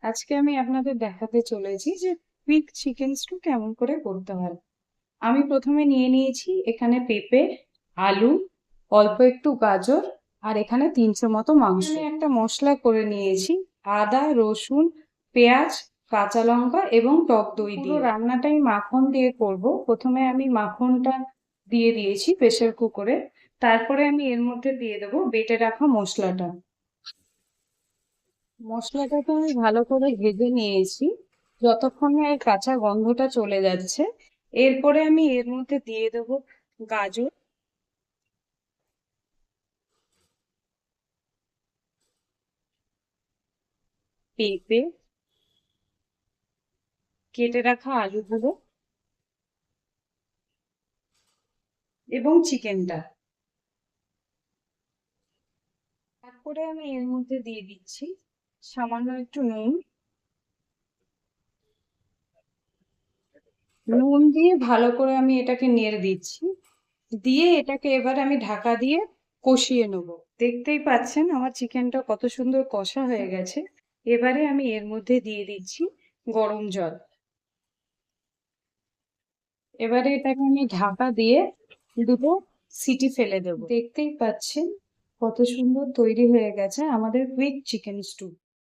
আজকে আমি আপনাদের দেখাতে চলেছি যে কুইক চিকেন স্টু কেমন করে করতে হয়। আমি প্রথমে নিয়ে নিয়েছি এখানে পেঁপে, আলু, অল্প একটু গাজর আর এখানে 300 মতো মাংস। আমি একটা মশলা করে নিয়েছি আদা, রসুন, পেঁয়াজ, কাঁচা লঙ্কা এবং টক দই দিয়ে। রান্নাটাই মাখন দিয়ে করব। প্রথমে আমি মাখনটা দিয়ে দিয়েছি প্রেসার কুকারে, তারপরে আমি এর মধ্যে দিয়ে দেবো বেটে রাখা মশলাটা। মশলাটাকে আমি ভালো করে ভেজে নিয়েছি যতক্ষণ না এর কাঁচা গন্ধটা চলে যাচ্ছে। এরপরে আমি এর মধ্যে দিয়ে দেবো গাজর, পেঁপে, কেটে রাখা আলুগুলো এবং চিকেনটা। তারপরে আমি এর মধ্যে দিয়ে দিচ্ছি সামান্য একটু নুন। নুন দিয়ে ভালো করে আমি এটাকে নেড়ে দিচ্ছি, দিয়ে এটাকে এবার আমি ঢাকা দিয়ে কষিয়ে নেবো। দেখতেই পাচ্ছেন আমার চিকেনটা কত সুন্দর কষা হয়ে গেছে। এবারে আমি এর মধ্যে দিয়ে দিচ্ছি গরম জল। এবারে এটাকে আমি ঢাকা দিয়ে দুটো সিটি ফেলে দেবো। দেখতেই পাচ্ছেন কত সুন্দর তৈরি হয়ে গেছে আমাদের কুইক চিকেন স্টু।